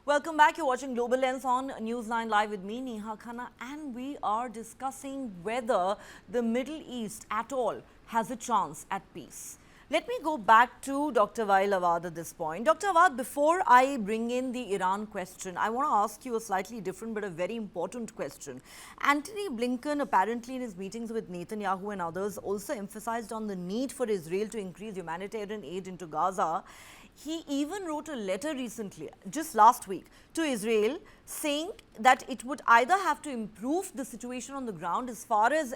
Welcome back. You're watching Global Lens on Newsline Live with me, Neha Khanna, and we are discussing whether the Middle East at all has a chance at peace. Let me go back to Dr. Wael Awad at this point. Dr. Awad, before I bring in the Iran question, I want to ask you a slightly different but a very important question. Antony Blinken, apparently in his meetings with Netanyahu and others, also emphasized on the need for Israel to increase humanitarian aid into Gaza. He even wrote a letter recently, just last week, to Israel saying that it would either have to improve the situation on the ground as far as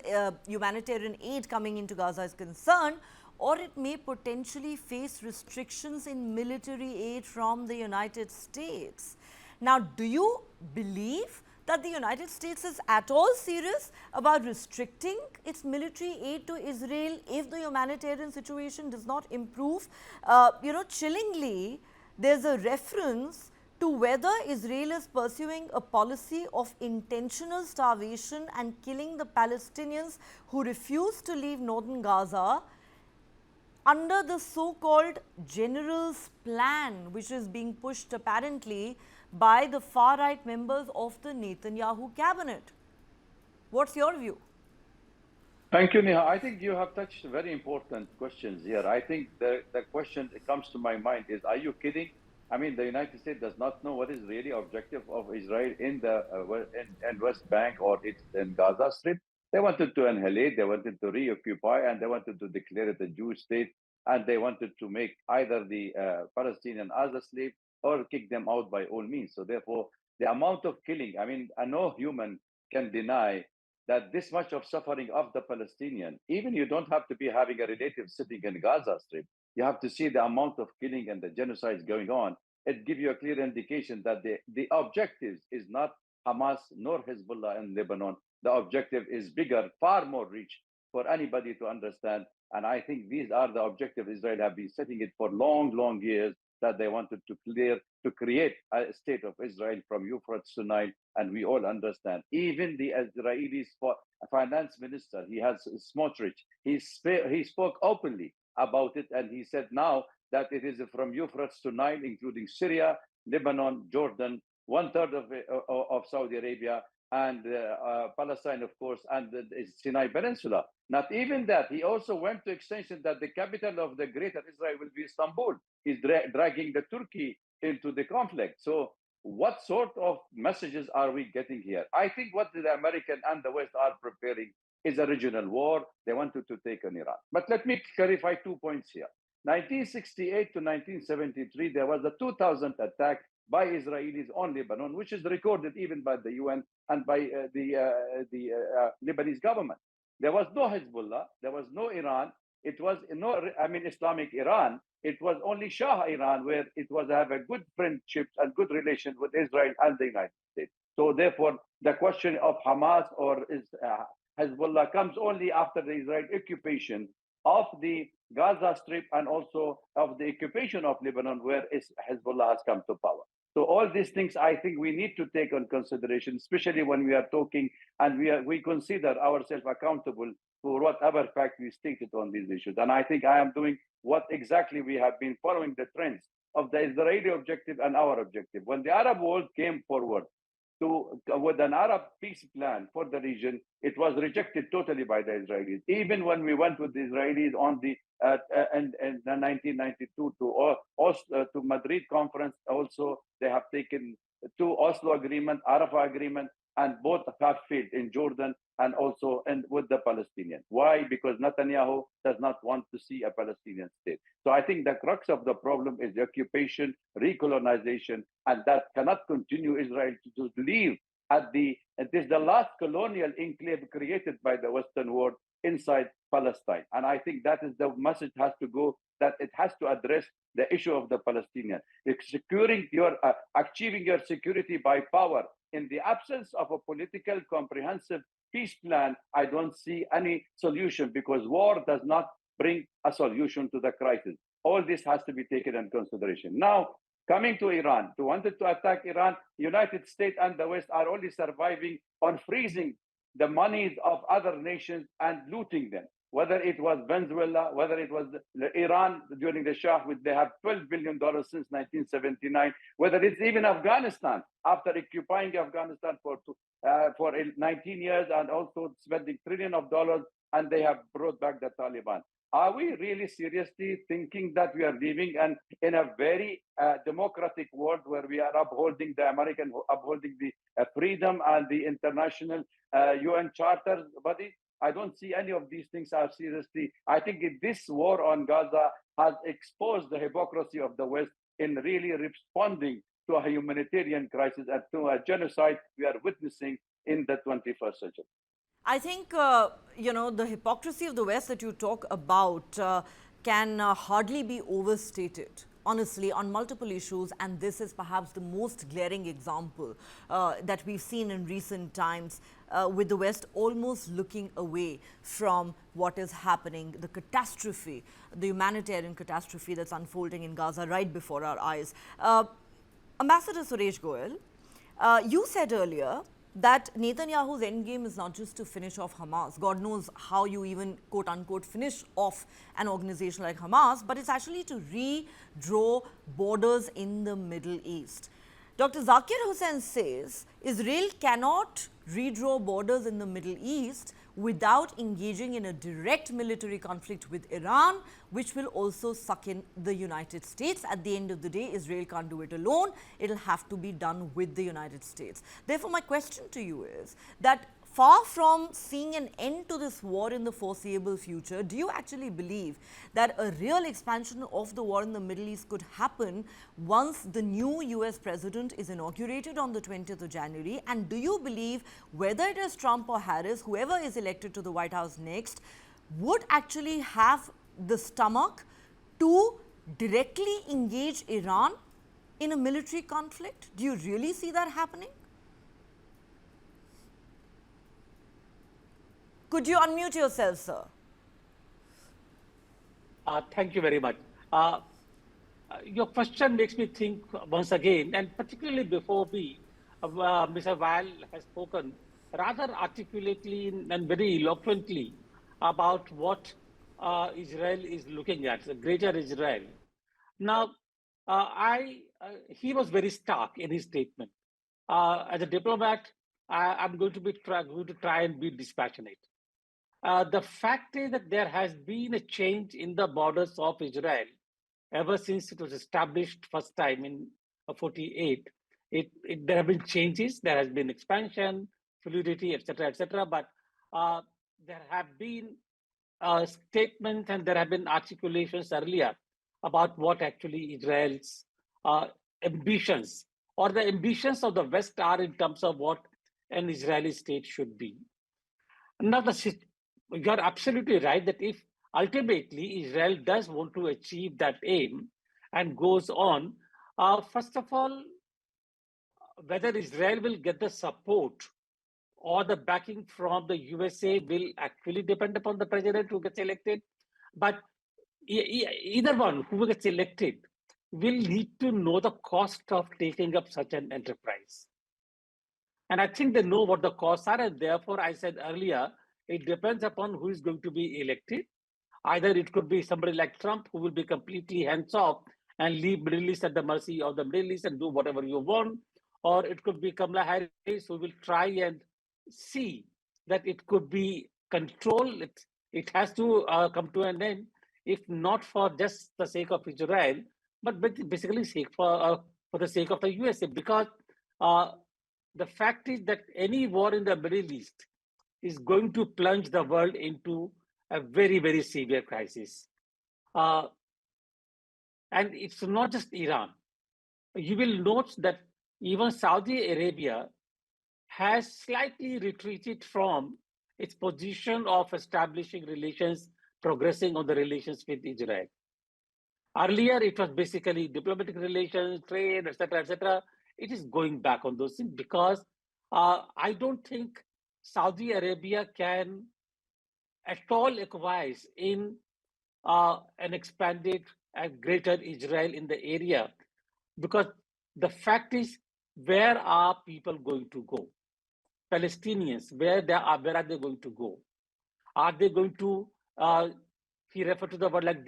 humanitarian aid coming into Gaza is concerned, or it may potentially face restrictions in military aid from the United States. Now, do you believe that the United States is at all serious about restricting its military aid to Israel if the humanitarian situation does not improve? Chillingly, there's a reference to whether Israel is pursuing a policy of intentional starvation and killing the Palestinians who refuse to leave northern Gaza under the so-called general's plan, which is being pushed apparently by the far-right members of the Netanyahu cabinet. What's your view? Thank you, Neha. I think you have touched very important questions here. I think the question that comes to my mind is, are you kidding? I mean, the United States does not know what is really objective of Israel in the in West Bank or it's in Gaza Strip. They wanted to annihilate, they wanted to reoccupy, and they wanted to declare it a Jewish state, and they wanted to make either the Palestinian as a slave or kick them out by all means. So therefore, the amount of killing, I mean, no human can deny that this much of suffering of the Palestinian, even you don't have to be having a relative sitting in Gaza Strip, you have to see the amount of killing and the genocide going on. It gives you a clear indication that the objective is not Hamas nor Hezbollah in Lebanon. The objective is bigger, far more reach for anybody to understand. And I think these are the objectives Israel have been setting it for long, long years, that they wanted to create a state of Israel from Euphrates to Nile, and we all understand. Even the Israeli finance minister, he has Smotrich, he spoke openly about it, and he said now that it is from Euphrates to Nile, including Syria, Lebanon, Jordan, one third of Saudi Arabia, and Palestine, of course, and the Sinai Peninsula. Not even that. He also went to extension that the capital of the greater Israel will be Istanbul. He's dragging the Turkey into the conflict. So what sort of messages are we getting here? I think what the American and the West are preparing is a regional war. They wanted to take on Iran. But let me clarify 2 points here. 1968 to 1973, there was a 2000 attack by Israelis on Lebanon, which is recorded even by the UN and by the Lebanese government. There was no Hezbollah, there was no Iran. It was no, I mean, Islamic Iran. It was only Shah Iran, where it was have a good friendship and good relations with Israel and the United States. So therefore, the question of Hamas or Hezbollah comes only after the Israeli occupation of the Gaza Strip and also of the occupation of Lebanon, where Hezbollah has come to power. So all these things, I think we need to take on consideration, especially when we are talking and we consider ourselves accountable for whatever fact we stated on these issues. And I think I am doing what exactly we have been following the trends of the Israeli objective and our objective. When the Arab world came forward with an Arab peace plan for the region, it was rejected totally by the Israelis. Even when we went with the Israelis on the in 1992 to Madrid conference, also they have taken two Oslo agreement, Arafah agreement, and both have failed in Jordan and also with the Palestinians. Why? Because Netanyahu does not want to see a Palestinian state. So I think the crux of the problem is the occupation, recolonization, and that cannot continue Israel to leave it is the last colonial enclave created by the Western world inside Palestine. And I think that is the message has to go, that it has to address the issue of the Palestinian. Achieving your security by power in the absence of a political comprehensive peace plan, I don't see any solution, because war does not bring a solution to the crisis. All this has to be taken into consideration. Now, coming to Iran, to wanted to attack Iran, United States and the West are only surviving on freezing the monies of other nations and looting them. whether it was Venezuela, whether it was Iran during the Shah, which they have $12 billion since 1979, whether it's even Afghanistan after occupying Afghanistan for 19 years and also spending trillions of dollars, and they have brought back the Taliban. Are we really seriously thinking that we are living in a very democratic world where we are upholding the freedom and the international UN charter body? I don't see any of these things are seriously. I think this war on Gaza has exposed the hypocrisy of the West in really responding to a humanitarian crisis and to a genocide we are witnessing in the 21st century. I think, the hypocrisy of the West that you talk about can hardly be overstated, honestly, on multiple issues. And this is perhaps the most glaring example that we've seen in recent times, with the West almost looking away from what is happening, the catastrophe, the humanitarian catastrophe that's unfolding in Gaza right before our eyes. Ambassador Suresh Goyal, you said earlier that Netanyahu's endgame is not just to finish off Hamas. God knows how you even, quote unquote, finish off an organization like Hamas, but it's actually to redraw borders in the Middle East. Dr. Zakir Hussain says Israel cannot redraw borders in the Middle East without engaging in a direct military conflict with Iran, which will also suck in the United States. At the end of the day, Israel can't do it alone. It'll have to be done with the United States. Therefore, my question to you is that far from seeing an end to this war in the foreseeable future, do you actually believe that a real expansion of the war in the Middle East could happen once the new US president is inaugurated on the 20th of January? And do you believe whether it is Trump or Harris, whoever is elected to the White House next, would actually have the stomach to directly engage Iran in a military conflict? Do you really see that happening? Could you unmute yourself, sir? Thank you very much. Your question makes me think once again, and particularly before me, Mr. Weil has spoken rather articulately and very eloquently about what Israel is looking at, the greater Israel. Now, he was very stark in his statement. As a diplomat, I'm going to try and be dispassionate. The fact is that there has been a change in the borders of Israel ever since it was established first time in 48. There have been changes, there has been expansion, fluidity, etc., but there have been statements and there have been articulations earlier about what actually Israel's ambitions or the ambitions of the West are in terms of what an Israeli state should be. Now, you're absolutely right that if ultimately Israel does want to achieve that aim and goes on, first of all, whether Israel will get the support or the backing from the USA will actually depend upon the president who gets elected. But either one who gets elected will need to know the cost of taking up such an enterprise. And I think they know what the costs are, and therefore I said earlier, it depends upon who is going to be elected. Either it could be somebody like Trump, who will be completely hands-off and leave Middle East at the mercy of the Middle East and do whatever you want. Or it could be Kamala Harris, who will try and see that it could be controlled. It has to come to an end, if not for just the sake of Israel, but basically for the sake of the USA. Because the fact is that any war in the Middle East is going to plunge the world into a very, very severe crisis. And it's not just Iran. You will note that even Saudi Arabia has slightly retreated from its position of establishing relations, progressing on the relations with Israel. Earlier, it was basically diplomatic relations, trade, etc. It is going back on those things because I don't think Saudi Arabia can at all acquiesce in an expanded and greater Israel in the area, because the fact is, where are people going to go? Palestinians, where are they going to go? Are they going to uh, he referred to the word like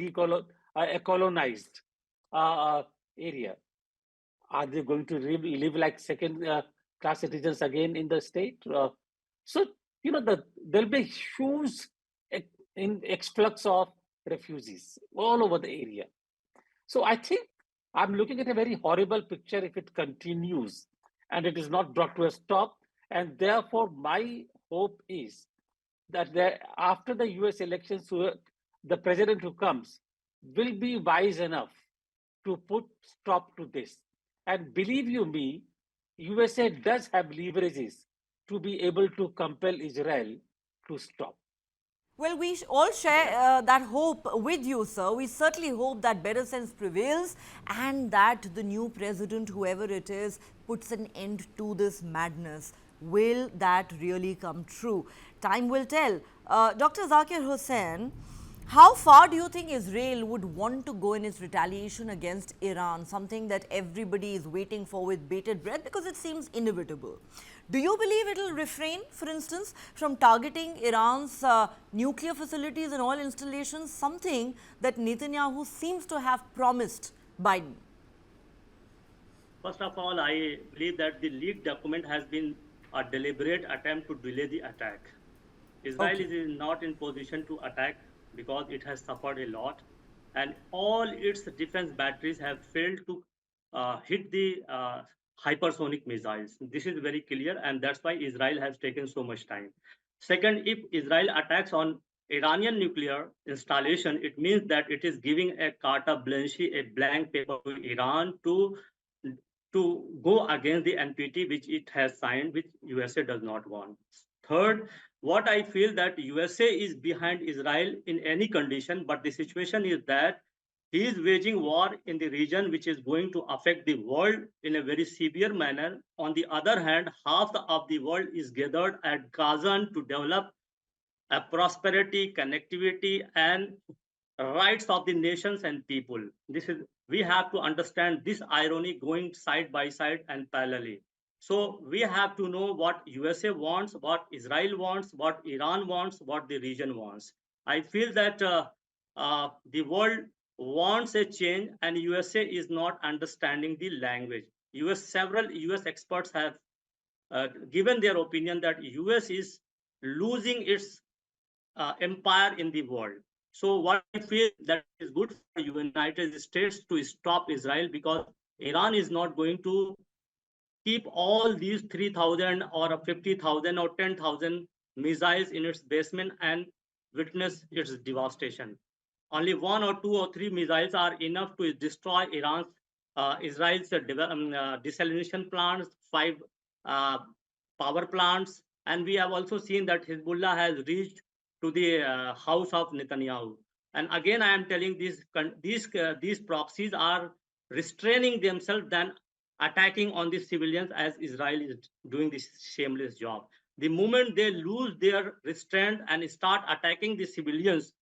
colonized area. Are they going to live like second class citizens again in the state? So, there'll be huge exflux of refugees all over the area. So I think I'm looking at a very horrible picture if it continues and it is not brought to a stop. And therefore, my hope is that after the US elections, the president who comes will be wise enough to put stop to this. And believe you me, USA does have leverages to be able to compel Israel to stop. Well, we all share that hope with you, sir. We certainly hope that better sense prevails and that the new president, whoever it is, puts an end to this madness. Will that really come true? Time will tell. Dr. Zakir Hussain, how far do you think Israel would want to go in its retaliation against Iran, something that everybody is waiting for with bated breath because it seems inevitable? Do you believe it will refrain, for instance, from targeting Iran's nuclear facilities and oil installations, something that Netanyahu seems to have promised Biden? First of all, I believe that the leaked document has been a deliberate attempt to delay the attack. Israel is not in position to attack because it has suffered a lot, and all its defense batteries have failed to hit the hypersonic missiles. This is very clear, and that's why Israel has taken so much time. Second, if Israel attacks on Iranian nuclear installation, it means that it is giving a carte blanche, a blank paper to Iran to go against the NPT, which it has signed, which USA does not want. Third, what I feel that USA is behind Israel in any condition, but the situation is that he is waging war in the region, which is going to affect the world in a very severe manner. On the other hand, half of the world is gathered at Gaza to develop a prosperity, connectivity, and rights of the nations and people. We have to understand this irony going side by side and parallelly. So we have to know what USA wants, what Israel wants, what Iran wants, what the region wants. I feel that the world wants a change, and USA is not understanding the language. Several US experts have given their opinion that US is losing its empire in the world. So what I feel that is good for United States to stop Israel, because Iran is not going to keep all these 3,000 or 50,000 or 10,000 missiles in its basement and witness its devastation. Only one or two or three missiles are enough to destroy Israel's desalination plants, 5 uh, power plants, and we have also seen that Hezbollah has reached to the house of Netanyahu. And again, I am telling these proxies are restraining themselves than attacking on the civilians, as Israel is doing this shameless job. The moment they lose their restraint and start attacking the civilians,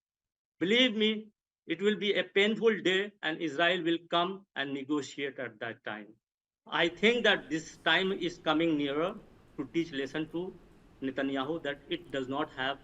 believe me, it will be a painful day, and Israel will come and negotiate at that time. I think that this time is coming nearer to teach lesson to Netanyahu that it does not have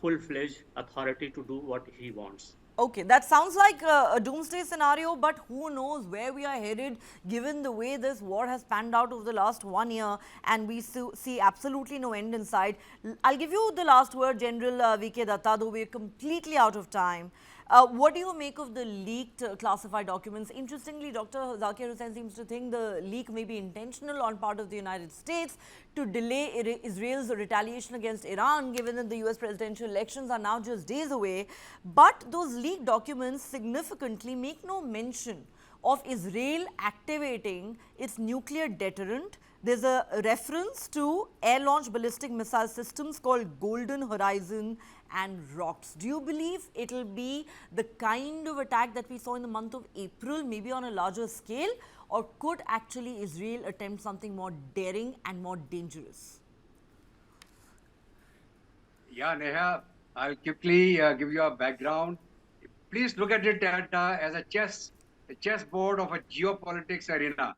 full-fledged authority to do what he wants. Okay, that sounds like a doomsday scenario, but who knows where we are headed given the way this war has panned out over the last 1 year and we see absolutely no end in sight. I'll give you the last word, General V.K. Datta, though we're completely out of time. What do you make of the leaked classified documents? Interestingly, Dr. Zakir Hussain seems to think the leak may be intentional on part of the United States to delay Israel's retaliation against Iran, given that the US presidential elections are now just days away. But those leaked documents significantly make no mention of Israel activating its nuclear deterrent. There's a reference to air-launched ballistic missile systems called Golden Horizon and ROCKS. Do you believe it will be the kind of attack that we saw in the month of April, maybe on a larger scale, or could actually Israel attempt something more daring and more dangerous? Yeah, Neha, I'll quickly give you a background. Please look at it as a chessboard of a geopolitics arena.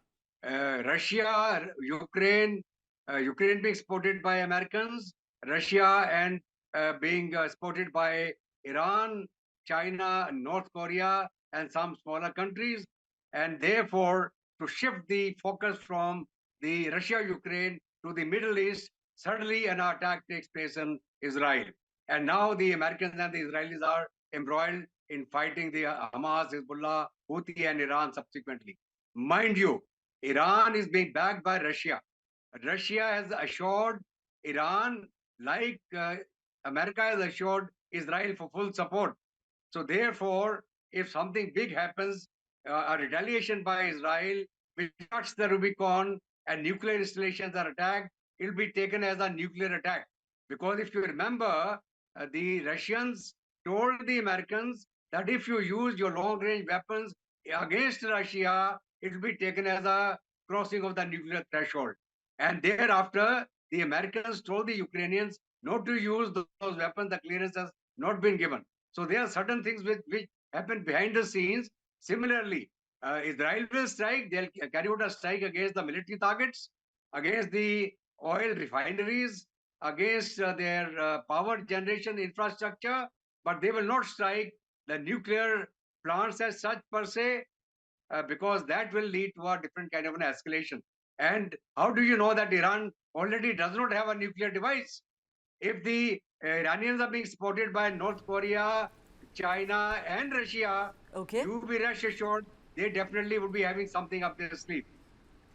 Russia, Ukraine being supported by Americans, Russia and being supported by Iran, China, North Korea, and some smaller countries. And therefore, to shift the focus from the Russia-Ukraine to the Middle East, suddenly an attack takes place in Israel. And now the Americans and the Israelis are embroiled in fighting the Hamas, Hezbollah, Houthi, and Iran subsequently. Mind you, Iran is being backed by Russia. Russia has assured Iran, like America has assured Israel for full support. So therefore, if something big happens, a retaliation by Israel, which cuts the Rubicon and nuclear installations are attacked, it will be taken as a nuclear attack. Because if you remember, the Russians told the Americans that if you use your long-range weapons against Russia, it will be taken as a crossing of the nuclear threshold. And thereafter, the Americans told the Ukrainians not to use those weapons. The clearance has not been given. So there are certain things which happen behind the scenes. Similarly, Israel will strike. They'll carry out a strike against the military targets, against the oil refineries, against their power generation infrastructure, but they will not strike the nuclear plants as such per se, because that will lead to a different kind of an escalation. And how do you know that Iran already does not have a nuclear device? If the Iranians are being supported by North Korea, China, and Russia, Okay. you be rest assured they definitely would be having something up their sleeve.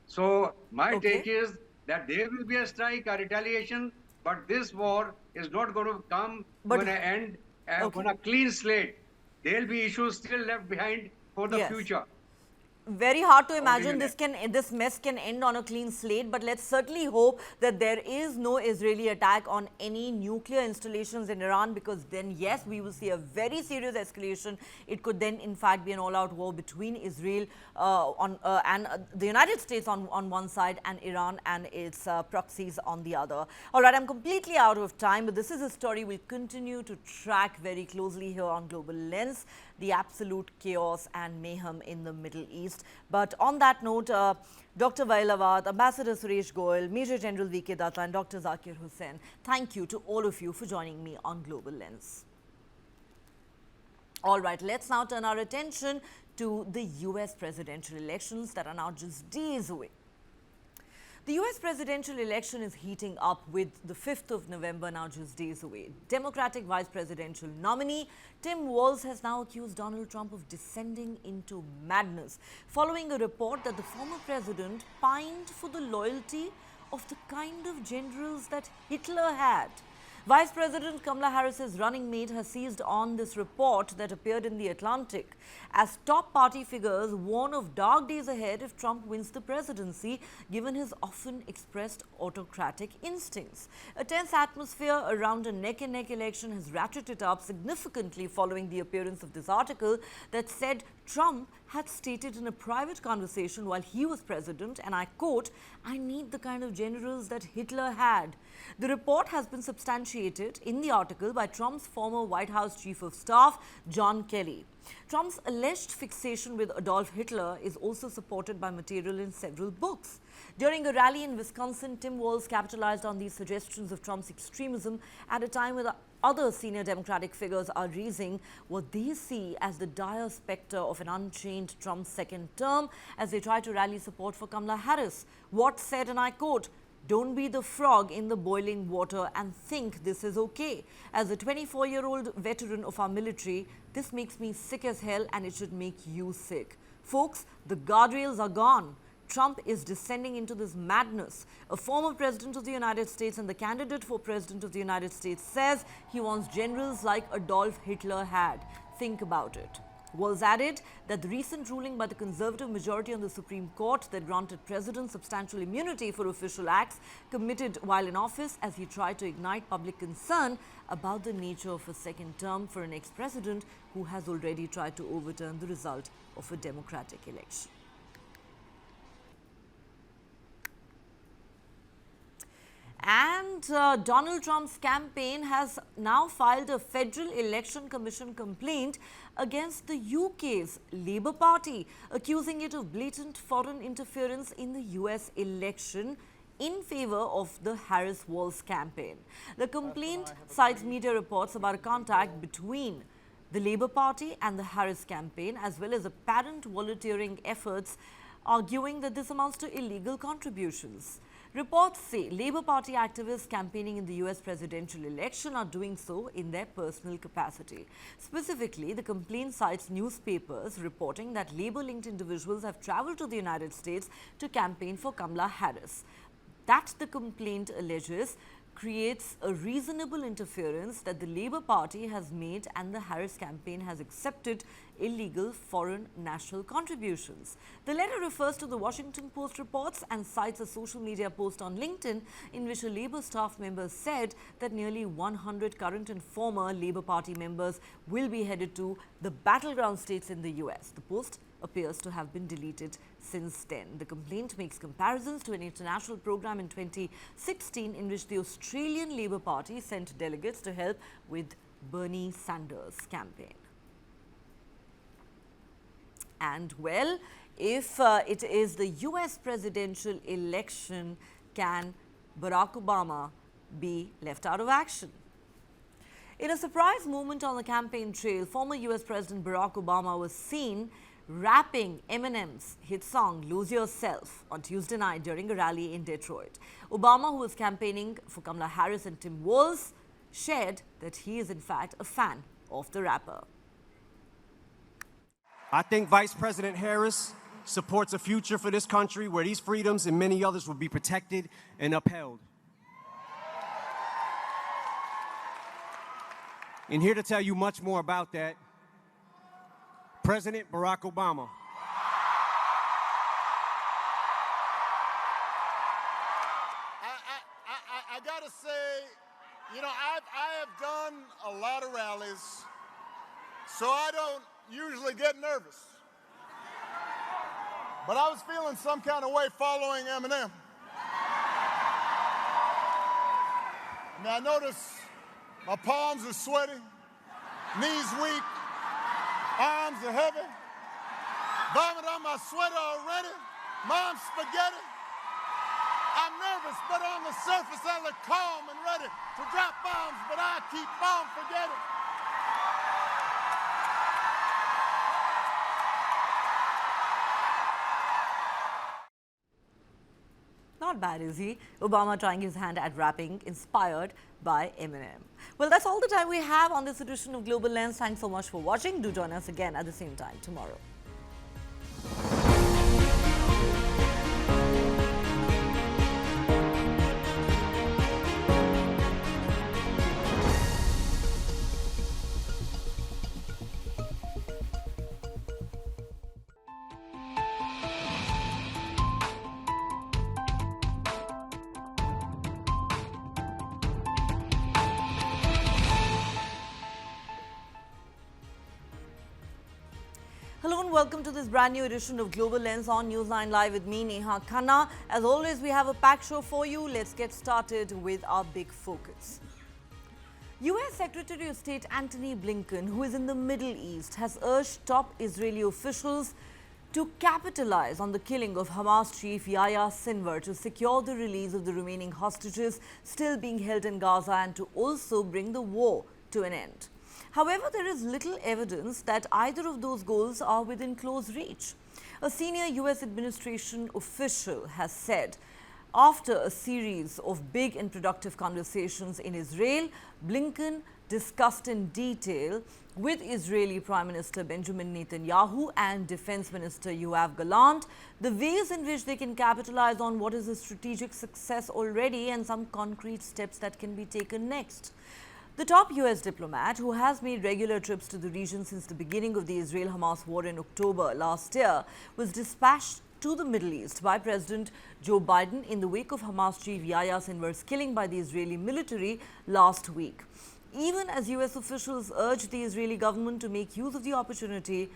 So my Okay. take is that there will be a strike, a retaliation, but this war is not going to come to an end Okay. on a clean slate. There will be issues still left behind for the Yes. future. Very hard to Over to imagine you, this mess can end on a clean slate, but let's certainly hope that there is no Israeli attack on any nuclear installations in Iran, because then yes, we will see a very serious escalation. It could then in fact be an all-out war between Israel and the United States on one side, and Iran and its proxies on the other. All right, I'm completely out of time, but this is a story we'll continue to track very closely here on Global Lens, the absolute chaos and mayhem in the Middle East. But on that note, Dr. Vailawat, Ambassador Suresh Goyal, Major General V.K. Datta and Dr. Zakir Hussain, thank you to all of you for joining me on Global Lens. All right, let's now turn our attention to the US presidential elections that are now just days away. The US presidential election is heating up with the 5th of November now just days away. Democratic vice presidential nominee Tim Walz has now accused Donald Trump of descending into madness following a report that the former president pined for the loyalty of the kind of generals that Hitler had. Vice President Kamala Harris's running mate has seized on this report that appeared in The Atlantic as top party figures warn of dark days ahead if Trump wins the presidency, given his often expressed autocratic instincts. A tense atmosphere around a neck-and-neck election has ratcheted up significantly following the appearance of this article that said Trump had stated in a private conversation while he was president, and I quote, "I need the kind of generals that Hitler had." The report has been substantiated in the article by Trump's former White House Chief of Staff, John Kelly. Trump's alleged fixation with Adolf Hitler is also supported by material in several books. During a rally in Wisconsin, Tim Walz capitalized on these suggestions of Trump's extremism at a time when other senior Democratic figures are raising what they see as the dire specter of an unchained Trump second term as they try to rally support for Kamala Harris. Watt said, and I quote, "Don't be the frog in the boiling water and think this is okay. As a 24-year-old veteran of our military, this makes me sick as hell, and it should make you sick. Folks, the guardrails are gone. Trump is descending into this madness. A former president of the United States and the candidate for president of the United States says he wants generals like Adolf Hitler had. Think about it." Walz added that the recent ruling by the conservative majority on the Supreme Court that granted presidents substantial immunity for official acts committed while in office as he tried to ignite public concern about the nature of a second term for an ex-president who has already tried to overturn the result of a democratic election. And Donald Trump's campaign has now filed a Federal Election Commission complaint against the UK's Labour Party, accusing it of blatant foreign interference in the US election in favor of the Harris-Walz campaign. The complaint cites media reports about a contact between the Labour Party and the Harris campaign, as well as apparent volunteering efforts, arguing that this amounts to illegal contributions. Reports say Labour Party activists campaigning in the US presidential election are doing so in their personal capacity. Specifically, the complaint cites newspapers reporting that Labour-linked individuals have travelled to the United States to campaign for Kamala Harris. That, the complaint alleges, creates a reasonable interference that the Labour Party has made and the Harris campaign has accepted illegal foreign national contributions. The letter refers to the Washington Post reports and cites a social media post on LinkedIn in which a Labour staff member said that nearly 100 current and former Labour Party members will be headed to the battleground states in the US. The post appears to have been deleted since then. The complaint makes comparisons to an international program in 2016 in which the Australian Labour Party sent delegates to help with Bernie Sanders' campaign. And well, if it is the US presidential election, can Barack Obama be left out of action? In a surprise moment on the campaign trail, former US President Barack Obama was seen rapping Eminem's hit song Lose Yourself on Tuesday night during a rally in Detroit. Obama, who was campaigning for Kamala Harris and Tim Walz, shared that he is in fact a fan of the rapper. I think Vice President Harris supports a future for this country where these freedoms and many others will be protected and upheld. And here to tell you much more about that, President Barack Obama. I gotta say, you know, I have done a lot of rallies, so I don't usually get nervous. But I was feeling some kind of way following Eminem. Now I notice my palms are sweaty, knees weak, arms are heavy, vomit on my sweater already, mom's spaghetti. I'm nervous, but on the surface I look calm and ready to drop bombs, but I keep on forgetting. Not bad, is he? Obama trying his hand at rapping, inspired by Eminem. Well, that's all the time we have on this edition of Global Lens. Thanks so much for watching. Do join us again at the same time tomorrow. Hello and welcome to this brand new edition of Global Lens on Newsline Live with me, Neha Khanna. As always, we have a packed show for you. Let's get started with our big focus. US Secretary of State Antony Blinken, who is in the Middle East, has urged top Israeli officials to capitalize on the killing of Hamas chief Yahya Sinwar to secure the release of the remaining hostages still being held in Gaza and to also bring the war to an end. However, there is little evidence that either of those goals are within close reach. A senior US administration official has said, after a series of big and productive conversations in Israel, Blinken discussed in detail with Israeli Prime Minister Benjamin Netanyahu and Defense Minister Yoav Gallant the ways in which they can capitalize on what is a strategic success already and some concrete steps that can be taken next. The top US diplomat, who has made regular trips to the region since the beginning of the Israel-Hamas war in October last year, was dispatched to the Middle East by President Joe Biden in the wake of Hamas chief Yahya Sinwar's killing by the Israeli military last week. Even as US officials urged the Israeli government to make use of the opportunity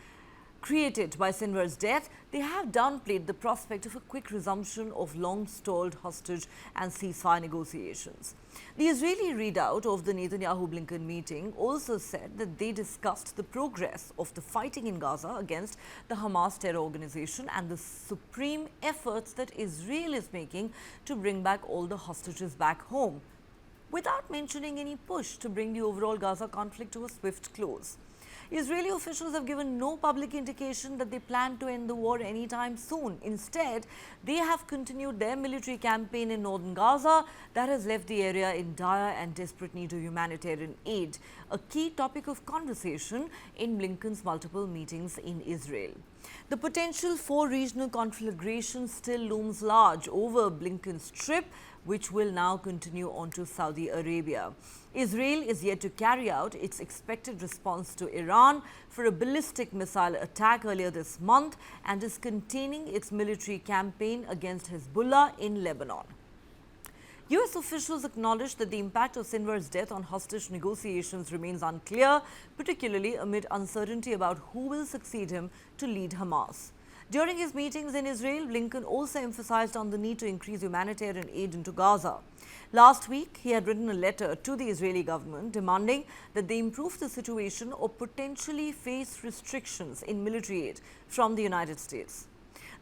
created by Sinwar's death, they have downplayed the prospect of a quick resumption of long-stalled hostage and ceasefire negotiations. The Israeli readout of the Netanyahu-Blinken meeting also said that they discussed the progress of the fighting in Gaza against the Hamas terror organization and the supreme efforts that Israel is making to bring back all the hostages back home, without mentioning any push to bring the overall Gaza conflict to a swift close. Israeli officials have given no public indication that they plan to end the war anytime soon. Instead, they have continued their military campaign in northern Gaza that has left the area in dire and desperate need of humanitarian aid, a key topic of conversation in Blinken's multiple meetings in Israel. The potential for regional conflagration still looms large over Blinken's trip, which will now continue on to Saudi Arabia. Israel is yet to carry out its expected response to Iran for a ballistic missile attack earlier this month and is containing its military campaign against Hezbollah in Lebanon. US officials acknowledged that the impact of Sinwar's death on hostage negotiations remains unclear, particularly amid uncertainty about who will succeed him to lead Hamas. During his meetings in Israel, Blinken also emphasized on the need to increase humanitarian aid into Gaza. Last week, he had written a letter to the Israeli government demanding that they improve the situation or potentially face restrictions in military aid from the United States.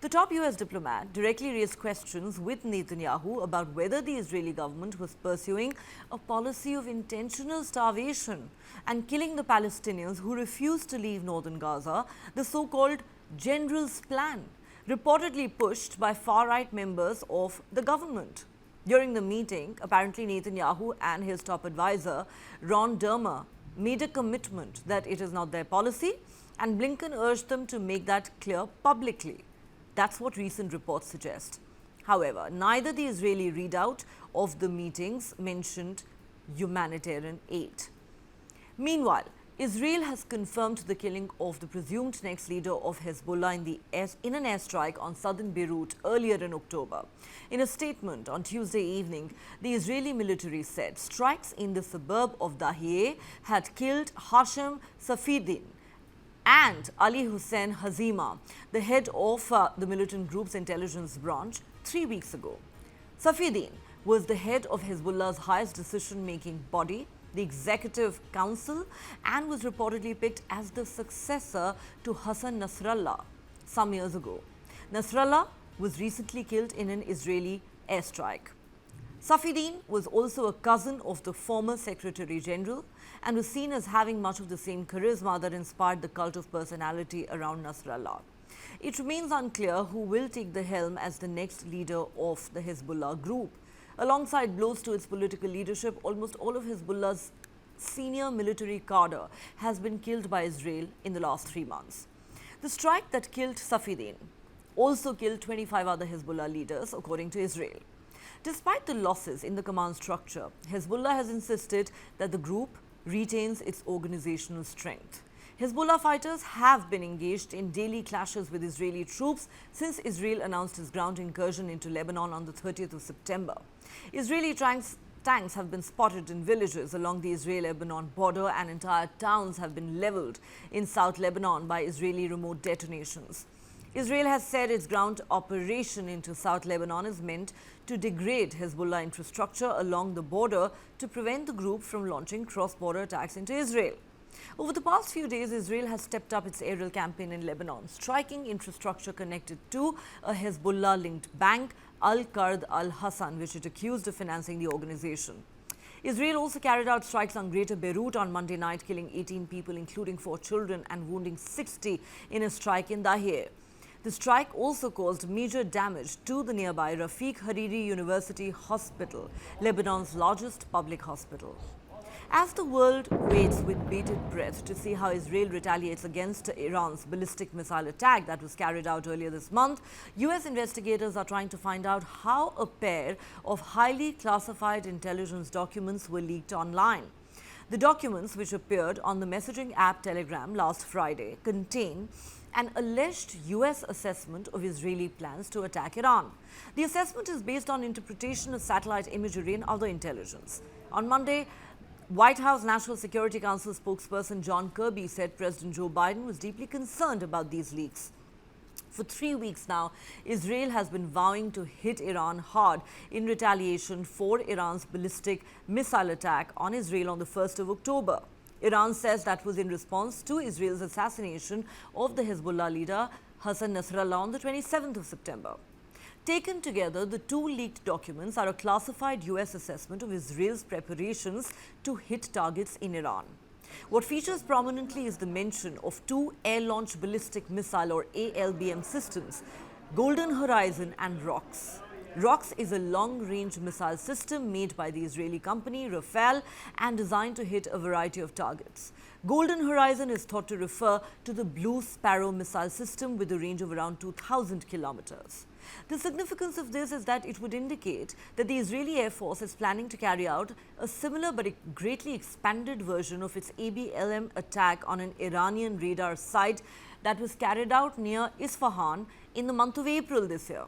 The top US diplomat directly raised questions with Netanyahu about whether the Israeli government was pursuing a policy of intentional starvation and killing the Palestinians who refused to leave northern Gaza, the so-called General's Plan, reportedly pushed by far-right members of the government. During the meeting, apparently Netanyahu and his top advisor, Ron Dermer, made a commitment that it is not their policy, and Blinken urged them to make that clear publicly. That's what recent reports suggest. However, neither the Israeli readout of the meetings mentioned humanitarian aid. Meanwhile, Israel has confirmed the killing of the presumed next leader of Hezbollah in an airstrike on southern Beirut earlier in October. In a statement on Tuesday evening, the Israeli military said strikes in the suburb of Dahieh had killed Hashem Safieddine and Ali Hussein Hazima, the head of the militant group's intelligence branch, 3 weeks ago. Safieddine was the head of Hezbollah's highest decision-making body, the Executive Council, and was reportedly picked as the successor to Hassan Nasrallah some years ago. Nasrallah was recently killed in an Israeli airstrike. Safieddine was also a cousin of the former Secretary General and was seen as having much of the same charisma that inspired the cult of personality around Nasrallah. It remains unclear who will take the helm as the next leader of the Hezbollah group. Alongside blows to its political leadership, almost all of Hezbollah's senior military cadre has been killed by Israel in the last 3 months. The strike that killed Safieddine also killed 25 other Hezbollah leaders, according to Israel. Despite the losses in the command structure, Hezbollah has insisted that the group retains its organizational strength. Hezbollah fighters have been engaged in daily clashes with Israeli troops since Israel announced its ground incursion into Lebanon on the 30th of September. Israeli tanks have been spotted in villages along the Israel-Lebanon border, and entire towns have been leveled in South Lebanon by Israeli remote detonations. Israel has said its ground operation into South Lebanon is meant to degrade Hezbollah infrastructure along the border to prevent the group from launching cross-border attacks into Israel. Over the past few days, Israel has stepped up its aerial campaign in Lebanon, striking infrastructure connected to a Hezbollah-linked bank, Al-Qard al-Hassan, which it accused of financing the organization. Israel also carried out strikes on Greater Beirut on Monday night, killing 18 people, including 4 children, and wounding 60 in a strike in Dahieh. The strike also caused major damage to the nearby Rafiq Hariri University Hospital, Lebanon's largest public hospital. As the world waits with bated breath to see how Israel retaliates against Iran's ballistic missile attack that was carried out earlier this month, US investigators are trying to find out how a pair of highly classified intelligence documents were leaked online. The documents, which appeared on the messaging app Telegram last Friday, contain an alleged US assessment of Israeli plans to attack Iran. The assessment is based on interpretation of satellite imagery and other intelligence. On Monday, White House National Security Council spokesperson John Kirby said President Joe Biden was deeply concerned about these leaks. For 3 weeks now, Israel has been vowing to hit Iran hard in retaliation for Iran's ballistic missile attack on Israel on the 1st of October. Iran says that was in response to Israel's assassination of the Hezbollah leader Hassan Nasrallah on the 27th of September. Taken together, the two leaked documents are a classified US assessment of Israel's preparations to hit targets in Iran. What features prominently is the mention of two air-launched ballistic missile or ALBM systems, Golden Horizon and ROX. ROX is a long-range missile system made by the Israeli company Rafale and designed to hit a variety of targets. Golden Horizon is thought to refer to the Blue Sparrow missile system with a range of around 2,000 kilometers. The significance of this is that it would indicate that the Israeli Air Force is planning to carry out a similar but greatly expanded version of its ABLM attack on an Iranian radar site that was carried out near Isfahan in the month of April this year.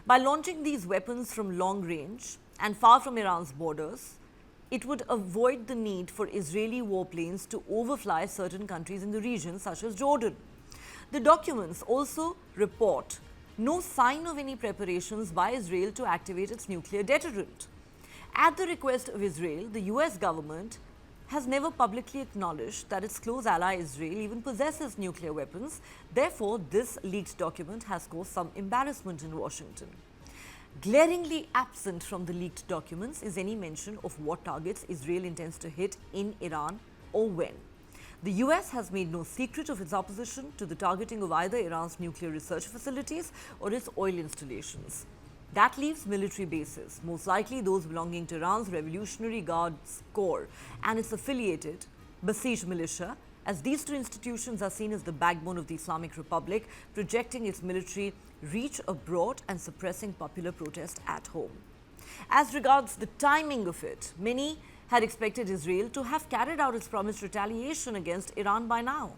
By launching these weapons from long range and far from Iran's borders, it would avoid the need for Israeli warplanes to overfly certain countries in the region, such as Jordan. The documents also report no sign of any preparations by Israel to activate its nuclear deterrent. At the request of Israel, the US government has never publicly acknowledged that its close ally Israel even possesses nuclear weapons. Therefore, this leaked document has caused some embarrassment in Washington. Glaringly absent from the leaked documents is any mention of what targets Israel intends to hit in Iran or when. The US has made no secret of its opposition to the targeting of either Iran's nuclear research facilities or its oil installations. That leaves military bases, most likely those belonging to Iran's Revolutionary Guards Corps and its affiliated Basij militia, as these two institutions are seen as the backbone of the Islamic Republic, projecting its military reach abroad and suppressing popular protest at home. As regards the timing of it, many had expected Israel to have carried out its promised retaliation against Iran by now.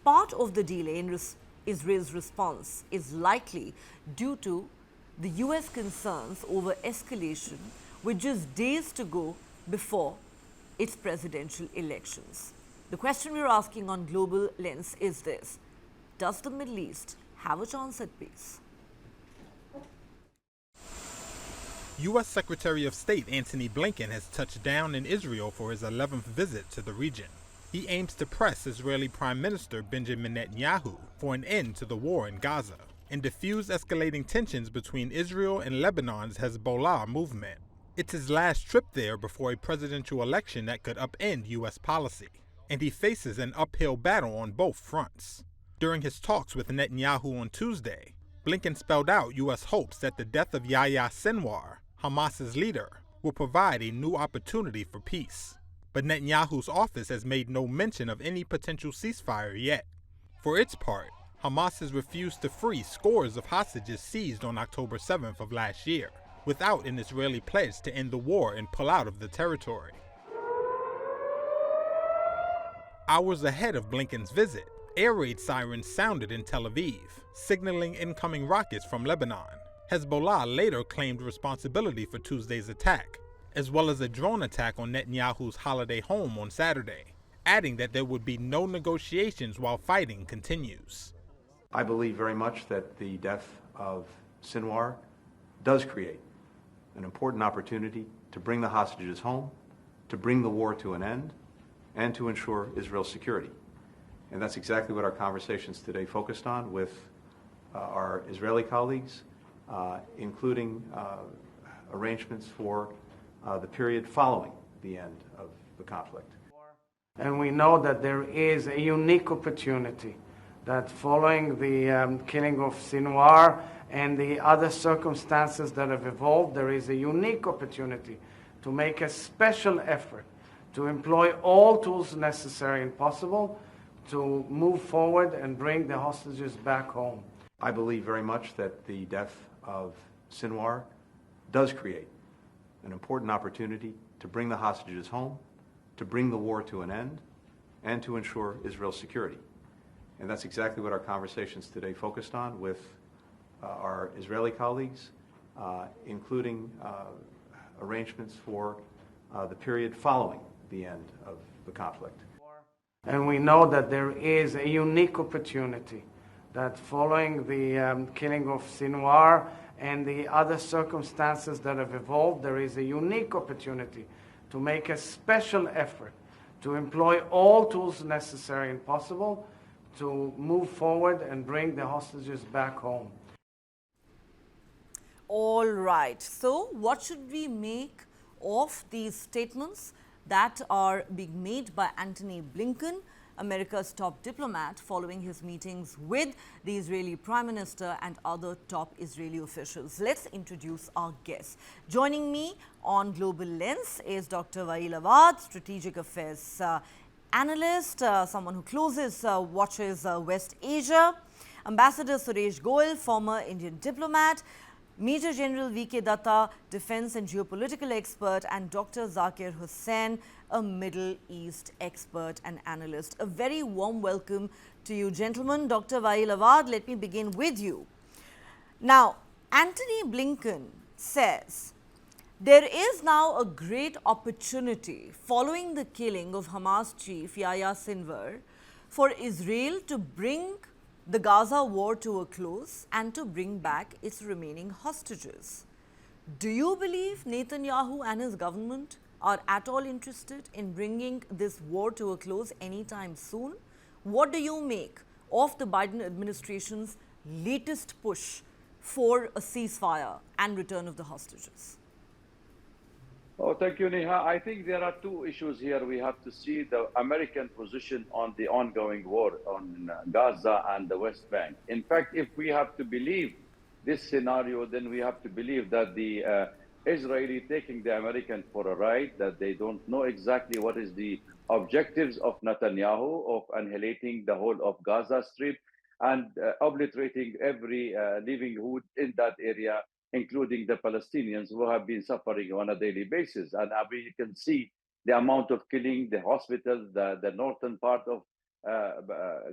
Part of the delay in Israel's response is likely due to the US concerns over escalation with just days to go before its presidential elections. The question we're asking on Global Lens is this: does the Middle East have a chance at peace? U.S. Secretary of State Antony Blinken has touched down in Israel for his 11th visit to the region. He aims to press Israeli Prime Minister Benjamin Netanyahu for an end to the war in Gaza and diffuse escalating tensions between Israel and Lebanon's Hezbollah movement. It's his last trip there before a presidential election that could upend U.S. policy, and he faces an uphill battle on both fronts. During his talks with Netanyahu on Tuesday, Blinken spelled out U.S. hopes that the death of Yahya Sinwar, Hamas's leader, will provide a new opportunity for peace. But Netanyahu's office has made no mention of any potential ceasefire yet. For its part, Hamas has refused to free scores of hostages seized on October 7th of last year, without an Israeli pledge to end the war and pull out of the territory. Hours ahead of Blinken's visit, air raid sirens sounded in Tel Aviv, signaling incoming rockets from Lebanon. Hezbollah later claimed responsibility for Tuesday's attack, as well as a drone attack on Netanyahu's holiday home on Saturday, adding that there would be no negotiations while fighting continues. I believe very much that the death of Sinwar does create an important opportunity to bring the hostages home, to bring the war to an end, and to ensure Israel's security. And that's exactly what our conversations today focused on with our Israeli colleagues, including arrangements for the period following the end of the conflict. And we know that there is a unique opportunity that following the killing of Sinwar and the other circumstances that have evolved, there is a unique opportunity to make a special effort to employ all tools necessary and possible to move forward and bring the hostages back home. I believe very much that the death of Sinwar does create an important opportunity to bring the hostages home, to bring the war to an end, and to ensure Israel's security. And that's exactly what our conversations today focused on with our Israeli colleagues, including arrangements for the period following the end of the conflict. And we know that there is a unique opportunity that following the killing of Sinwar and the other circumstances that have evolved, there is a unique opportunity to make a special effort to employ all tools necessary and possible to move forward and bring the hostages back home. All right. So, what should we make of these statements that are being made by Antony Blinken, America's top diplomat, following his meetings with the Israeli Prime Minister and other top Israeli officials? Let's introduce our guests. Joining me on Global Lens is Dr. Wael Awad, Strategic Affairs analyst, someone who watches West Asia, Ambassador Suresh Goel, former Indian diplomat, Major General V.K. Datta, defense and geopolitical expert, and Dr. Zakir Hussain, a Middle East expert and analyst. A very warm welcome to you, gentlemen. Dr. Wael Awad, let me begin with you. Now, Antony Blinken says there is now a great opportunity following the killing of Hamas chief Yahya Sinwar for Israel to bring the Gaza war to a close and to bring back its remaining hostages. Do you believe Netanyahu and his government are at all interested in bringing this war to a close anytime soon? What do you make of the Biden administration's latest push for a ceasefire and return of the hostages? Oh, thank you, Neha. I think there are two issues here. We have to see the American position on the ongoing war on Gaza and the West Bank. In fact, if we have to believe this scenario, then we have to believe that the Israeli taking the American for a ride, that they don't know exactly what is the objectives of Netanyahu of annihilating the whole of Gaza Strip and obliterating every livelihood in that area, including the Palestinians who have been suffering on a daily basis. And we can see the amount of killing, the hospitals, the northern part of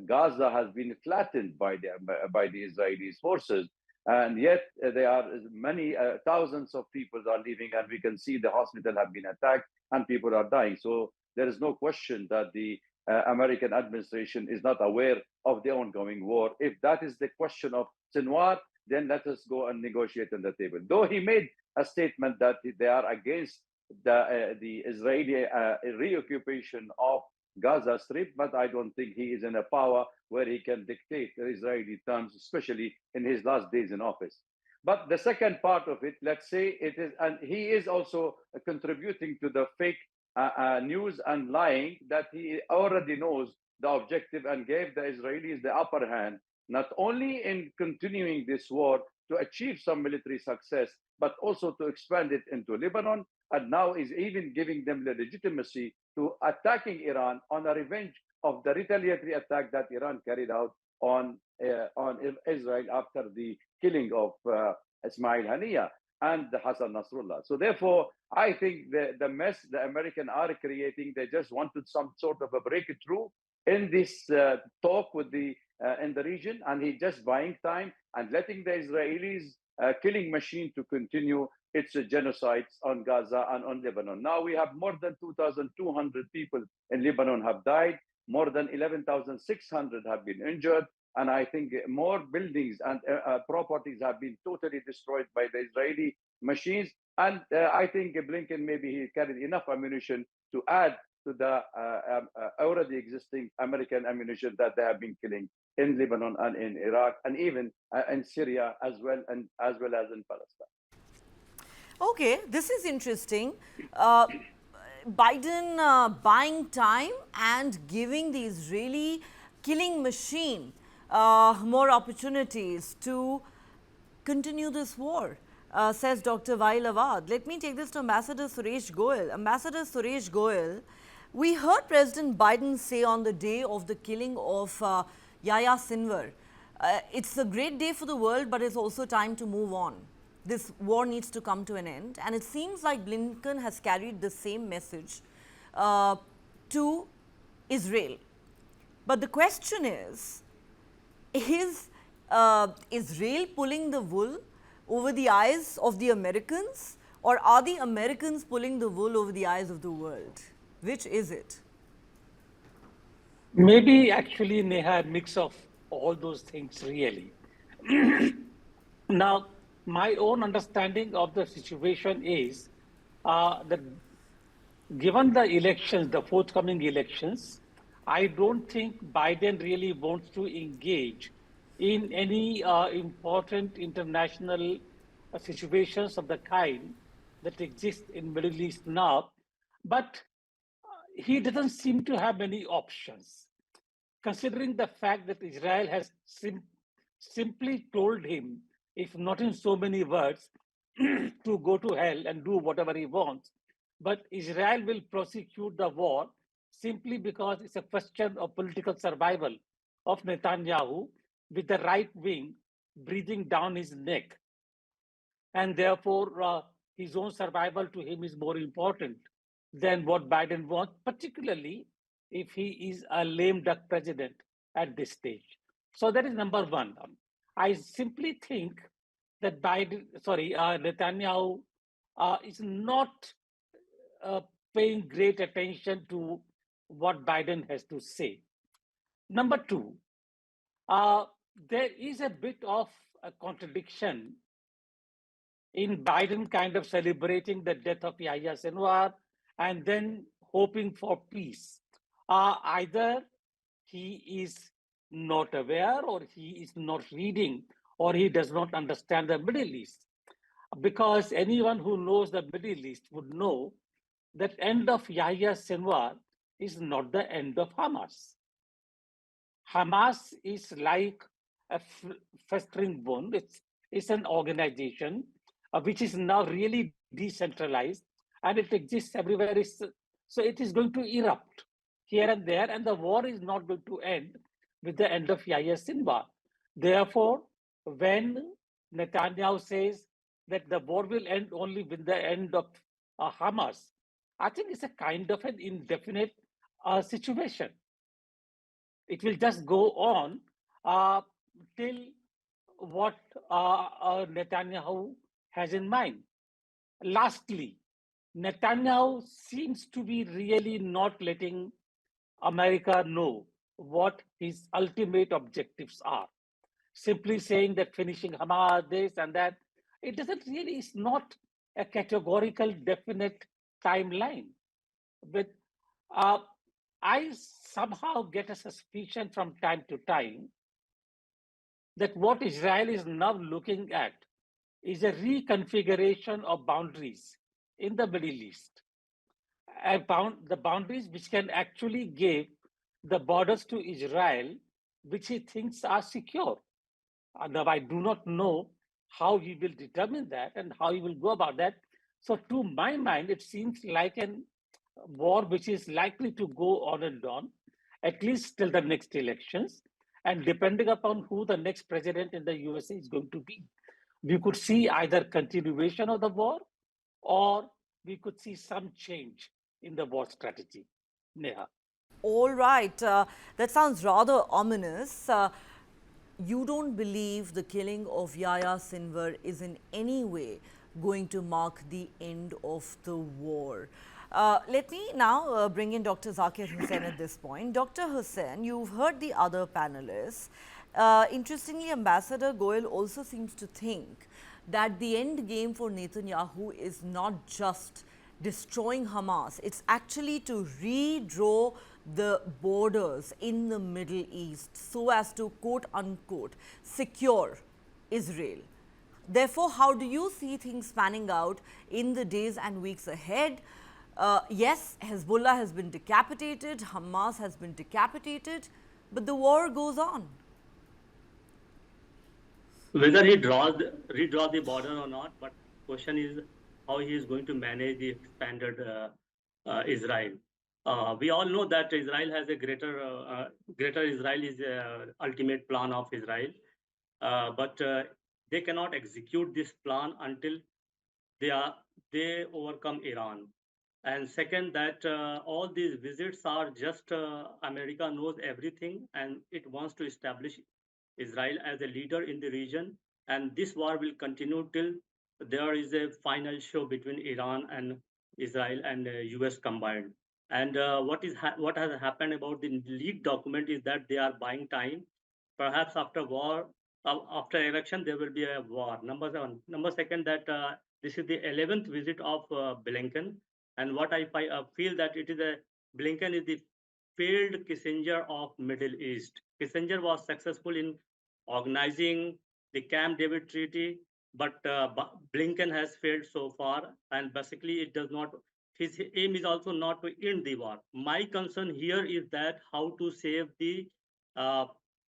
Gaza has been flattened by the Israeli forces. And yet there are many thousands of people are leaving, and we can see the hospital have been attacked and people are dying. So there is no question that the American administration is not aware of the ongoing war. If that is the question of Sinwar, then let us go and negotiate on the table. Though he made a statement that they are against the Israeli reoccupation of Gaza Strip, but I don't think he is in a power where he can dictate the Israeli terms, especially in his last days in office. But the second part of it, let's say it is, and he is also contributing to the fake news and lying that he already knows the objective and gave the Israelis the upper hand, not only in continuing this war to achieve some military success, but also to expand it into Lebanon, and now is even giving them the legitimacy to attacking Iran on a revenge of the retaliatory attack that Iran carried out on Israel after the killing of Ismail Haniyeh and Hassan Nasrallah. So therefore, I think the mess the Americans are creating, they just wanted some sort of a breakthrough in this talk with the in the region, and he just buying time and letting the Israelis killing machine to continue its genocides on Gaza and on Lebanon. Now we have more than 2,200 people in Lebanon have died, more than 11,600 have been injured, and I think more buildings and properties have been totally destroyed by the Israeli machines. And I think Blinken, maybe he carried enough ammunition to add to the already existing American ammunition that they have been killing in Lebanon and in Iraq and even in Syria as well as in Palestine. Okay, this is interesting. Biden buying time and giving the Israeli killing machine more opportunities to continue this war, says Dr. Wael Awad. Let me take this to Ambassador Suresh Goel. Ambassador Suresh Goel, we heard President Biden say on the day of the killing of Yahya Sinwar, it's a great day for the world, but it's also time to move on. This war needs to come to an end. And it seems like Blinken has carried the same message to Israel. But the question is Israel pulling the wool over the eyes of the Americans, or are the Americans pulling the wool over the eyes of the world? Which is it? Maybe actually, Neha, a mix of all those things, really. Now, my own understanding of the situation is that given the elections, the forthcoming elections, I don't think Biden really wants to engage in any important international situations of the kind that exist in Middle East now. But he doesn't seem to have many options, considering the fact that Israel has simply told him, if not in so many words, to go to hell and do whatever he wants. But Israel will prosecute the war simply because it's a question of political survival of Netanyahu, with the right wing breathing down his neck. And therefore, his own survival to him is more important than what Biden wants, particularly if he is a lame duck president at this stage. So that is number one. I simply think that Netanyahu is not paying great attention to what Biden has to say. Number two, there is a bit of a contradiction in Biden kind of celebrating the death of Yahya Sinwar and then hoping for peace. Either he is not aware, or he is not reading, or he does not understand the Middle East. Because anyone who knows the Middle East would know that end of Yahya Sinwar is not the end of Hamas. Hamas is like a festering wound. It's an organization which is now really decentralized, and it exists everywhere. So it is going to erupt here and there, and the war is not going to end with the end of Yahya Sinwar. Therefore, when Netanyahu says that the war will end only with the end of Hamas, I think it's a kind of an indefinite situation. It will just go on till what Netanyahu has in mind. Lastly, Netanyahu seems to be really not letting America know what his ultimate objectives are. Simply saying that finishing Hamas, this and that, it doesn't really, it's not a categorical, definite timeline. But I somehow get a suspicion from time to time that what Israel is now looking at is a reconfiguration of boundaries in the Middle East. The boundaries which can actually give the borders to Israel, which he thinks are secure. Now, I do not know how he will determine that and how he will go about that. So to my mind, it seems like a war which is likely to go on and on, at least till the next elections. And depending upon who the next president in the USA is going to be, we could see either continuation of the war, or we could see some change in the war strategy. Neha. All right, that sounds rather ominous. You don't believe the killing of Yahya Sinwar is in any way going to mark the end of the war. Let me now bring in Dr. Zakir Hussain at this point. Dr. Hussain, you've heard the other panelists. Interestingly, Ambassador Goel also seems to think that the end game for Netanyahu is not just destroying Hamas, it's actually to redraw the borders in the Middle East so as to quote unquote secure Israel. Therefore, how do you see things panning out in the days and weeks ahead? Yes, Hezbollah has been decapitated, Hamas has been decapitated, but the war goes on. Whether he redraw the border or not, but question is how he is going to manage the expanded Israel. We all know that Israel has a greater Israel is the ultimate plan of Israel, but they cannot execute this plan until they overcome Iran. And second, that all these visits are just America knows everything, and it wants to establish Israel as a leader in the region. And this war will continue till there is a final show between Iran and Israel and US combined. And what has happened about the leaked document is that they are buying time. Perhaps after war, after election, there will be a war. Number one. Number second, that this is the 11th visit of Blinken, and what I feel that it is a Blinken is the failed Kissinger of Middle East. Kissinger was successful in organizing the Camp David Treaty, but Blinken has failed so far, and basically it does not. His aim is also not to end the war. My concern here is that how to save the uh,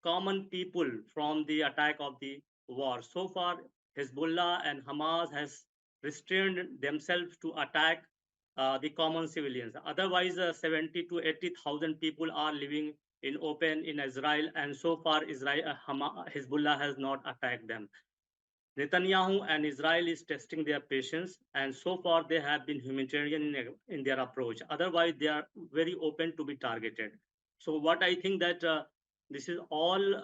common people from the attack of the war. So far, Hezbollah and Hamas has restrained themselves to attack the common civilians. Otherwise, 70 to 80,000 people are living in open in Israel, and so far, Hezbollah has not attacked them. Netanyahu and Israel is testing their patience, and so far they have been humanitarian in their approach. Otherwise, they are very open to be targeted. So, what I think that this is all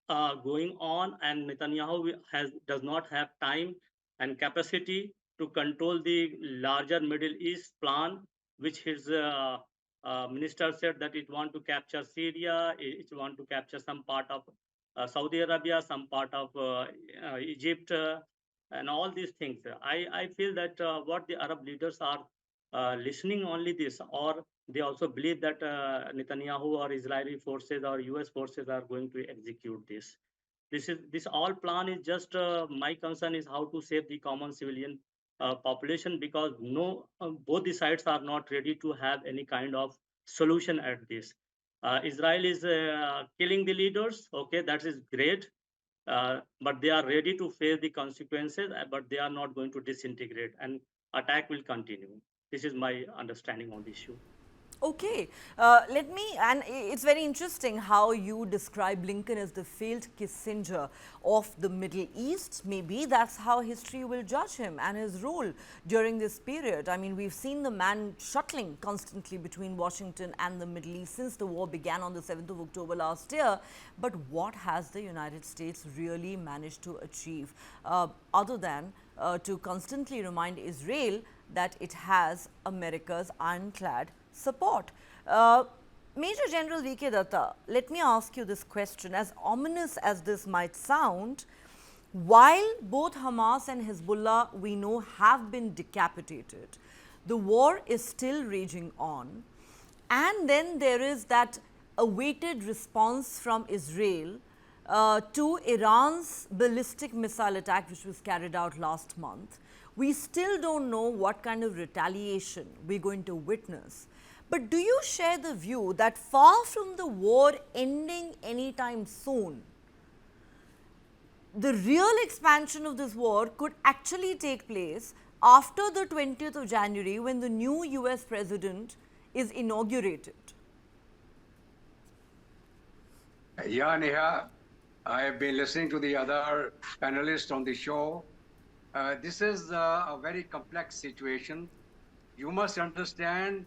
going on, and Netanyahu does not have time and capacity to control the larger Middle East plan, which his minister said that it want to capture Syria, it want to capture some part of Saudi Arabia, some part of Egypt, and all these things. I feel that what the Arab leaders are listening only this, or they also believe that Netanyahu or Israeli forces or US forces are going to execute this. This all plan is just my concern is how to save the common civilian population, because both the sides are not ready to have any kind of solution at this. Israel is killing the leaders. Okay, that is great. But they are ready to face the consequences, but they are not going to disintegrate, and attack will continue. This is my understanding on the issue. Okay, let me, and it's very interesting how you describe Blinken as the failed Kissinger of the Middle East. Maybe that's how history will judge him and his role during this period. I mean, we've seen the man shuttling constantly between Washington and the Middle East since the war began on the 7th of October last year. But what has the United States really managed to achieve other than to constantly remind Israel that it has America's ironclad support? Major General V.K. Datta, let me ask you this question. As ominous as this might sound, while both Hamas and Hezbollah we know have been decapitated, the war is still raging on. And then there is that awaited response from Israel to Iran's ballistic missile attack, which was carried out last month. We still don't know what kind of retaliation we're going to witness. But do you share the view that far from the war ending anytime soon, the real expansion of this war could actually take place after the 20th of January, when the new US president is inaugurated? Yeah, Neha, I have been listening to the other panelists on the show. This is a very complex situation. You must understand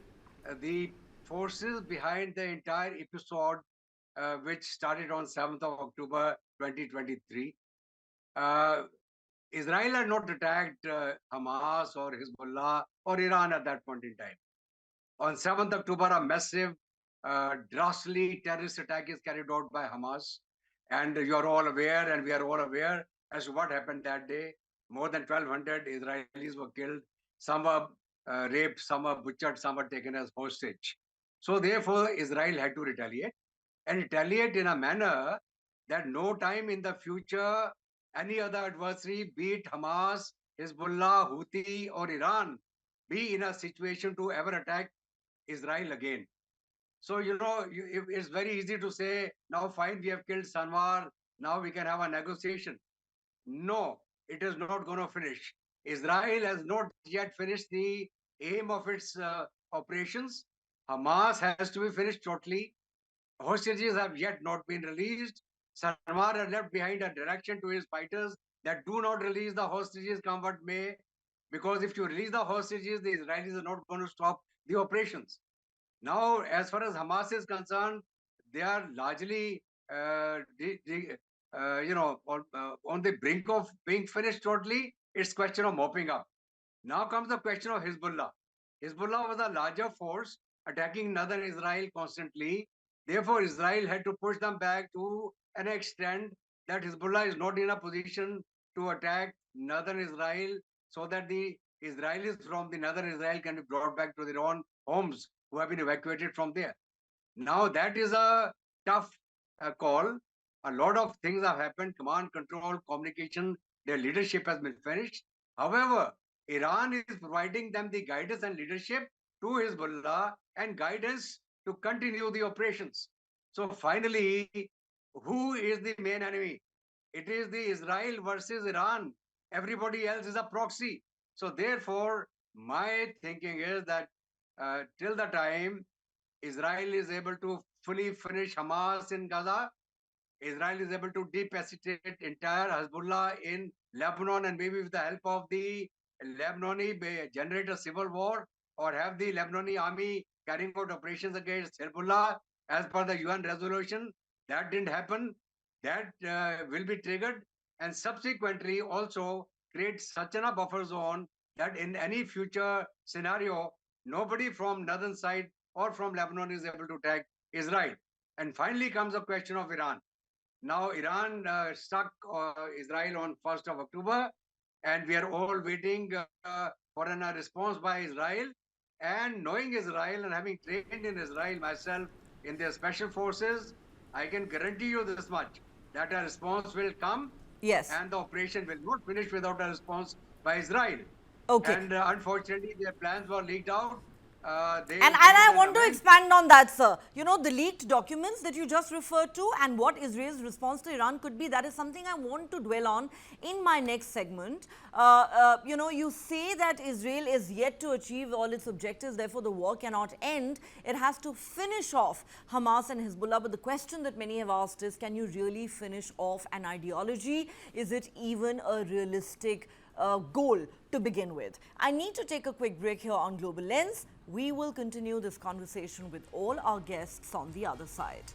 the forces behind the entire episode, which started on 7th of October 2023. Israel had not attacked Hamas or Hezbollah or Iran at that point in time. On 7th October, a massive, dastardly terrorist attack is carried out by Hamas. And you are all aware, and we are all aware as to what happened that day. More than 1,200 Israelis were killed. Some were raped, some were butchered, some were taken as hostage. So therefore, Israel had to retaliate, and retaliate in a manner that no time in the future any other adversary, be it Hamas, Hezbollah, Houthi, or Iran, be in a situation to ever attack Israel again. So, it's very easy to say, now fine, we have killed Sinwar, now we can have a negotiation. No, it is not going to finish. Israel has not yet finished the aim of its operations. Hamas has to be finished shortly. Hostages have yet not been released. Sinwar has left behind a direction to his fighters that do not release the hostages, come what may, because if you release the hostages, the Israelis are not going to stop the operations. Now, as far as Hamas is concerned, they are largely, on the brink of being finished shortly. It's question of mopping up. Now comes the question of Hezbollah. Hezbollah was a larger force, attacking northern Israel constantly. Therefore, Israel had to push them back to an extent that Hezbollah is not in a position to attack northern Israel, so that the Israelis from the northern Israel can be brought back to their own homes who have been evacuated from there. Now that is a tough call. A lot of things have happened, command, control, communication, their leadership has been finished. However, Iran is providing them the guidance and leadership to Hezbollah and guidance to continue the operations. So finally, who is the main enemy? It is the Israel versus Iran. Everybody else is a proxy. So therefore, my thinking is that till the time Israel is able to fully finish Hamas in Gaza, Israel is able to depacitate entire Hezbollah in Lebanon, and maybe with the help of the Lebanese generate a civil war or have the Lebanese army carrying out operations against Hezbollah as per the UN resolution. That didn't happen. That will be triggered, and subsequently also create such a buffer zone that in any future scenario, nobody from northern side or from Lebanon is able to attack Israel. And finally comes the question of Iran. Now, Iran struck Israel on 1st of October, and we are all waiting for a response by Israel. And knowing Israel and having trained in Israel myself in their special forces, I can guarantee you this much, that a response will come. Yes. And the operation will not finish without a response by Israel. Okay. And unfortunately, their plans were leaked out. And I want to expand on that, sir. You know, the leaked documents that you just referred to and what Israel's response to Iran could be, that is something I want to dwell on in my next segment. You know, you say that Israel is yet to achieve all its objectives, therefore the war cannot end. It has to finish off Hamas and Hezbollah. But the question that many have asked is, can you really finish off an ideology? Is it even a realistic goal to begin with? I need to take a quick break here on Global Lens. We will continue this conversation with all our guests on the other side.